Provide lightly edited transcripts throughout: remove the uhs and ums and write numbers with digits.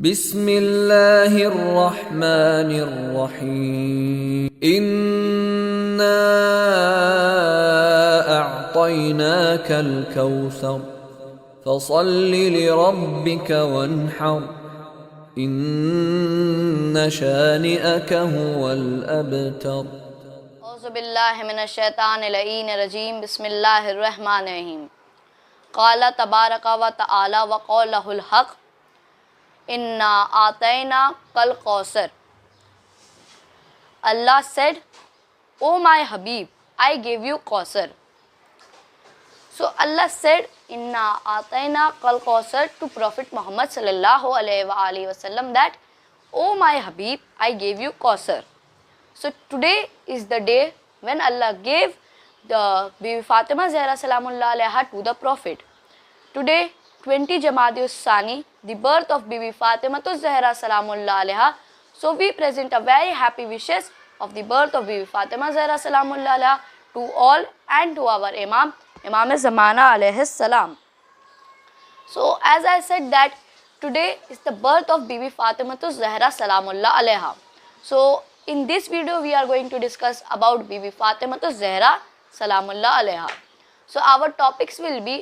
बिस्मिल्लाहिर्रहमानिर्रहीम इन्ना अअतैनाकल कौसर फसल्लि लिरब्बिक वन्हर इन्न शानिअक हुवल अबतर। औज़ुबिल्लाहि मिनश्शैतानिर्रजीम बिस्मिल्लाहिर्रहमानिर्रहीम। क़ाला तबारक व तआला व क़ौलहुल हक़ इन्ना आतैना कल Kausar. Allah said, "O my Habib, I gave you Kausar." So Allah said, "Inna atayna kal Kausar" to Prophet Muhammad sallallahu alaihi wasallam that, "O my Habib, I gave you Kausar." So today is the day when Allah gave the Bibi Fatima Zahra Salamullah alaiha to the Prophet. Today, 20 Jamadi Sani, the birth of Bibi Fatima Zahra Salamullah alaiha. So we present a very happy wishes of the birth of Bibi Fatima Zahra Salamullah alaiha to all and to our Imam Zamana alayhi salam. So as I said that today is the birth of Bibi Fatima Zahra Salamullah alaiha. So in this video we are going to discuss about Bibi Fatima Zahra Salamullah alaiha. So our topics will be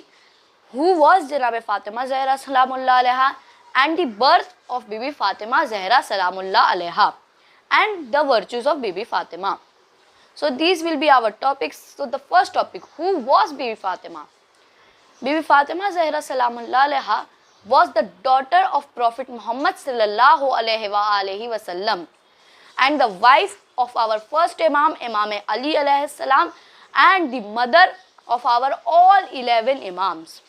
who was Janab Fatima Zahra Salamullah alaiha and the birth of Bibi Fatima Zahra Salamullah alaiha and the virtues of Bibi Fatima. So these will be our topics. So the first topic, who was Bibi Fatima? Bibi Fatima Zahra Salamullah alaiha was the daughter of Prophet Muhammad sallallahu alaihi wasallam and the wife of our first Imam Ali alayhi salam and the mother of our all 11 Imams.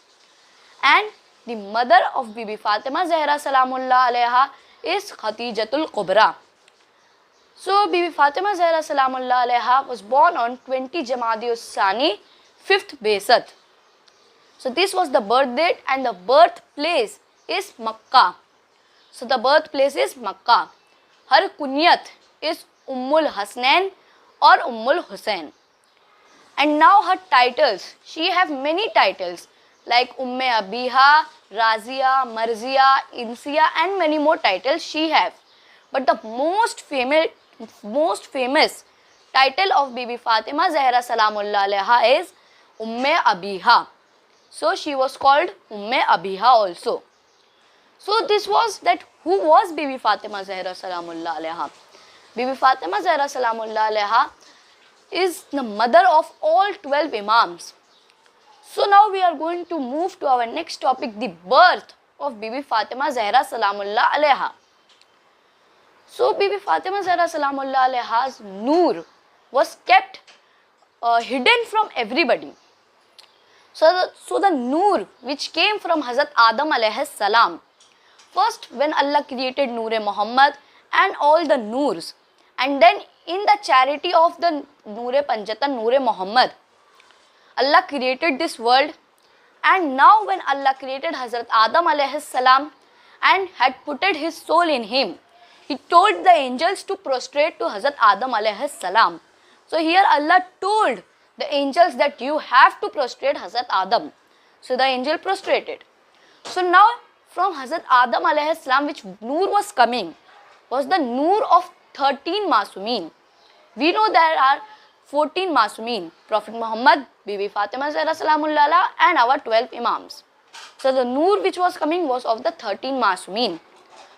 And the mother of Bibi Fatima Zahra Salamullah alaiha is Khadijatul Kubra. So Bibi Fatima Zahra Salamullah alaiha was born on 20 Jamadi Sani, 5th Baisat. So this was the birth date and the birthplace is Makkah. So the birthplace is Makkah. Her kunyat is Ummul Hasnain or Ummul Hussain. And now her titles, she have many titles like Umme Abiha, Razia, Marzia, Insia and many more titles she have. But the most famous title of Bibi Fatima Zahra Salamullah alaiha is Umme Abiha. So she was called Umme Abiha also. So this was that who was Bibi Fatima Zahra Salamullah alaiha. Bibi Fatima Zahra Salamullah alaiha is the mother of all 12 Imams. So now we are going to move to our next topic, the birth of Bibi Fatima Zahra Salamullah alaiha. So Bibi Fatima Zahra Salamullah alaiha's noor was kept hidden from everybody. So the noor which came from Hazrat Adam alayhi salam, first when Allah created Noor-e Muhammad and all the noors, and then in the charity of the Noor-e Panjatan, Noor-e Muhammad, Allah created this world. And now when Allah created Hazrat Adam alayhi salam and had put his soul in him, he told the angels to prostrate to Hazrat Adam alayhi salam. So here Allah told the angels that you have to prostrate Hazrat Adam. So the angel prostrated. So now from Hazrat Adam alayhi salam, which noor was coming was the noor of 13 Masumin. We know there are 14 Masumin, Prophet Muhammad, Bibi Fatima Zahra Salamullah alaiha and our 12 Imams. So the noor which was coming was of the 13 Masumin.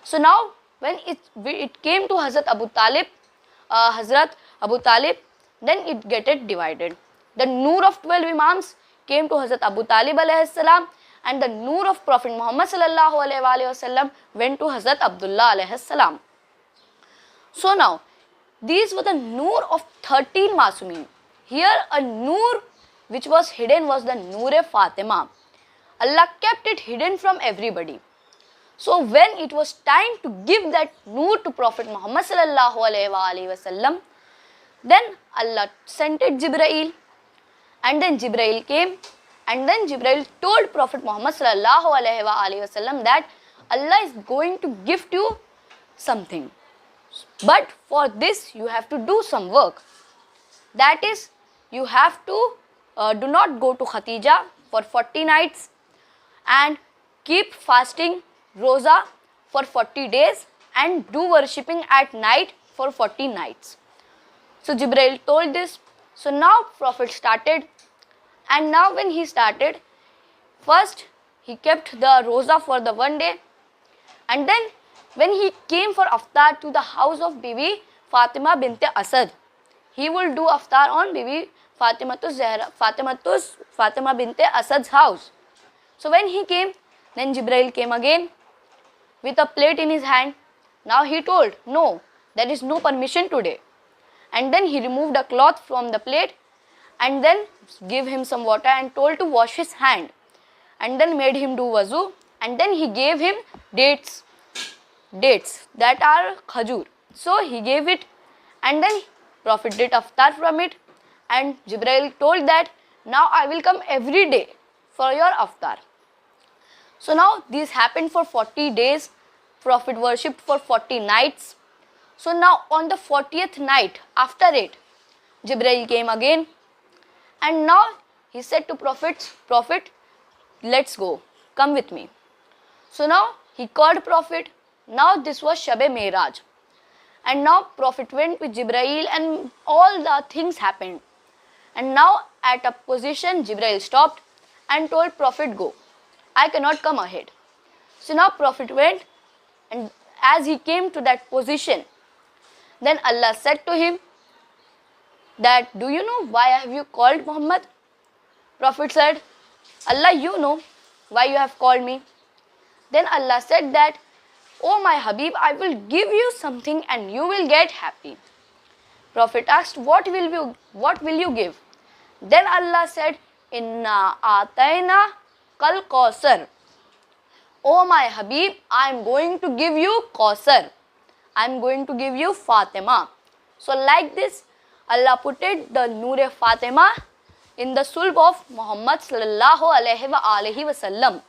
So now when it came to Hazrat Abu Talib, then it get divided. The noor of 12 Imams came to Hazrat Abu Talib alayhi salam and the noor of Prophet Muhammad sallallahu alaihi wasallam went to Hazrat Abdullah alayhi salam. So now these were the noor of 13 Masumin. Here a noor which was hidden was the Noor-e Fatima. Allah kept it hidden from everybody. So when it was time to give that noor to Prophet Muhammad sallallahu alaihi wasallam, then Allah sent it Jibrail, and then Jibrail came, and then Jibrail told Prophet Muhammad sallallahu alaihi wasallam that Allah is going to gift you something. But for this you have to do some work. That is, you have to do not go to Khatija for 40 nights and keep fasting Roza for 40 days and do worshipping at night for 40 nights. So Jibreel told this. So now Prophet started, and now when he started, first he kept the roza for the one day, and then when he came for aftar to the house of Bibi Fatima bint Asad, he will do aftar on Bibi Fatima bint Asad's house. So when he came, then Jibreel came again with a plate in his hand. Now he told, no, there is no permission today. And then he removed a cloth from the plate and then gave him some water and told to wash his hand. And then made him do wuzu, and then he gave him dates that are khajur. So he gave it, and then Prophet did aftar from it, and Jibreel told that now I will come every day for your aftar. So now this happened for 40 days. Prophet worshipped for 40 nights. So now on the 40th night, after it, Jibreel came again, and now he said to Prophet, let's go, come with me. So now he called Prophet. Now this was Shab-e Miraj, and now Prophet went with Jibreel and all the things happened. And now at a position Jibreel stopped and told Prophet, go, I cannot come ahead. So now Prophet went, and as he came to that position, then Allah said to him that, do you know why have you called Muhammad? Prophet said, Allah, you know why you have called me. Then Allah said that, oh my Habib, I will give you something and you will get happy. Prophet asked, what will you give? Then Allah said, Inna atayna kal Kausar. Oh my Habib, I am going to give you Kausar. I am going to give you Fatima. So like this, Allah put it, the Noor Fatima, in the sulb of Muhammad sallallahu alaihi wasallam.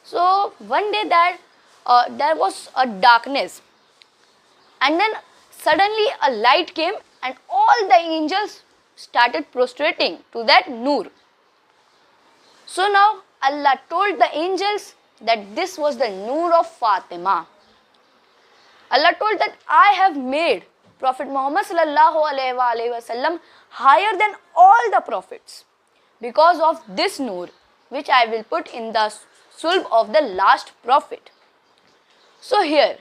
So one day that there was a darkness, and then suddenly a light came and all the angels started prostrating to that Noor. So now Allah told the angels that this was the Noor of Fatima. Allah told that I have made Prophet Muhammad sallallahu alaihi wasallam higher than all the prophets because of this Noor, which I will put in the sulb of the last prophet. So here,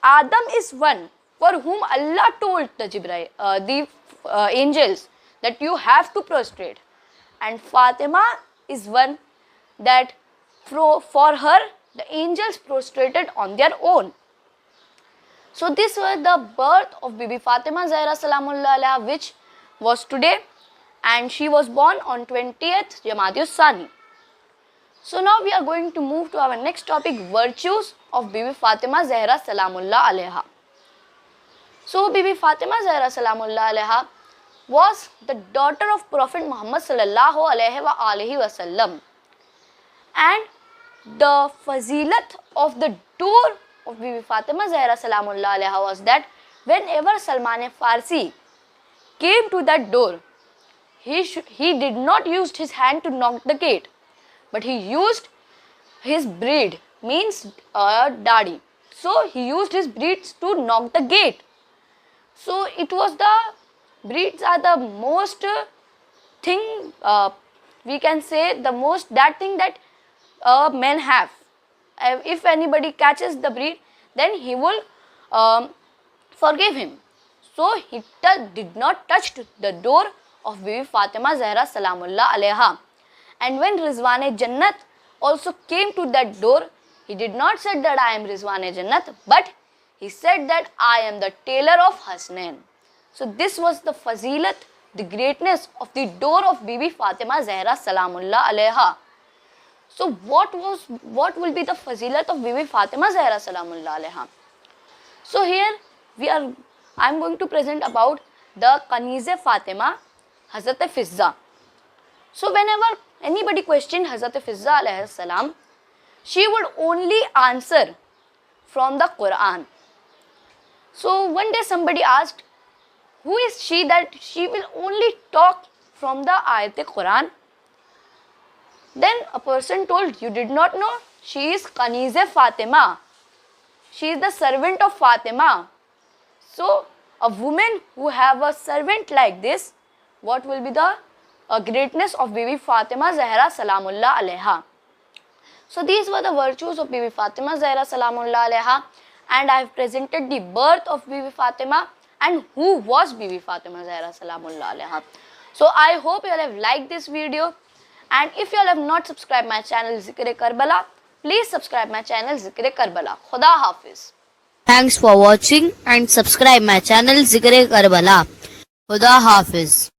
Adam is one for whom Allah told the angels that you have to prostrate, and Fatima is one that for her the angels prostrated on their own. So this was the birth of Bibi Fatima Zahra Salamullah Alaiha, which was today, and she was born on 20th Jamadi Sani. So now we are going to move to our next topic, virtues of Bibi Fatima Zahra Salamullah Alaiha. So Bibi Fatima Zahra Salamullah Alaiha was the daughter of Prophet Muhammad sallallahu alaihi wasallam, and the fazilat of the door of Bibi Fatima Zahra Salamullah Alaiha was that whenever Salman Farsi came to that door, he did not use his hand to knock the gate, but he used his breed, means dadi. So he used his breeds to knock the gate. So it was the breeds are the most thing, we can say the most that thing that men have. If anybody catches the breed, then he will forgive him. So he did not touch the door of Bibi Fatima Zahra Salamullah Alaiha. And when Rizwan-e Jannat also came to that door, he did not say that I am Rizwan-e Jannat, but he said that I am the tailor of Hasnain. So this was the fazilat, the greatness of the door of Bibi Fatima Zahra Salamullah Alaiha. So what will be the fazilat of Bibi Fatima Zahra Salamullah Alaiha? So here I am going to present about the Kaniz-e Fatima, Hazrat Fizza. So whenever anybody questioned Hazrat Fizza alayhi salam, she would only answer from the Quran. So one day somebody asked, who is she that she will only talk from the ayat Quran? Then a person told, you did not know? She is Kaniz-e Fatima. she is the servant of Fatima. So a woman who have a servant like this, what will be the greatness of Bibi Fatima Zahra Salamullah alaiha. So these were the virtues of Bibi Fatima Zahra Salamullah alaiha, and I have presented the birth of Bibi Fatima and who was Bibi Fatima Zahra Salamullah alaiha. So I hope you all have liked this video, and if you all have not subscribed my channel Zikr Karbala, please subscribe my channel Zikr Karbala. Khuda Hafiz. Thanks for watching and subscribe my channel Zikr Karbala. Khuda Hafiz.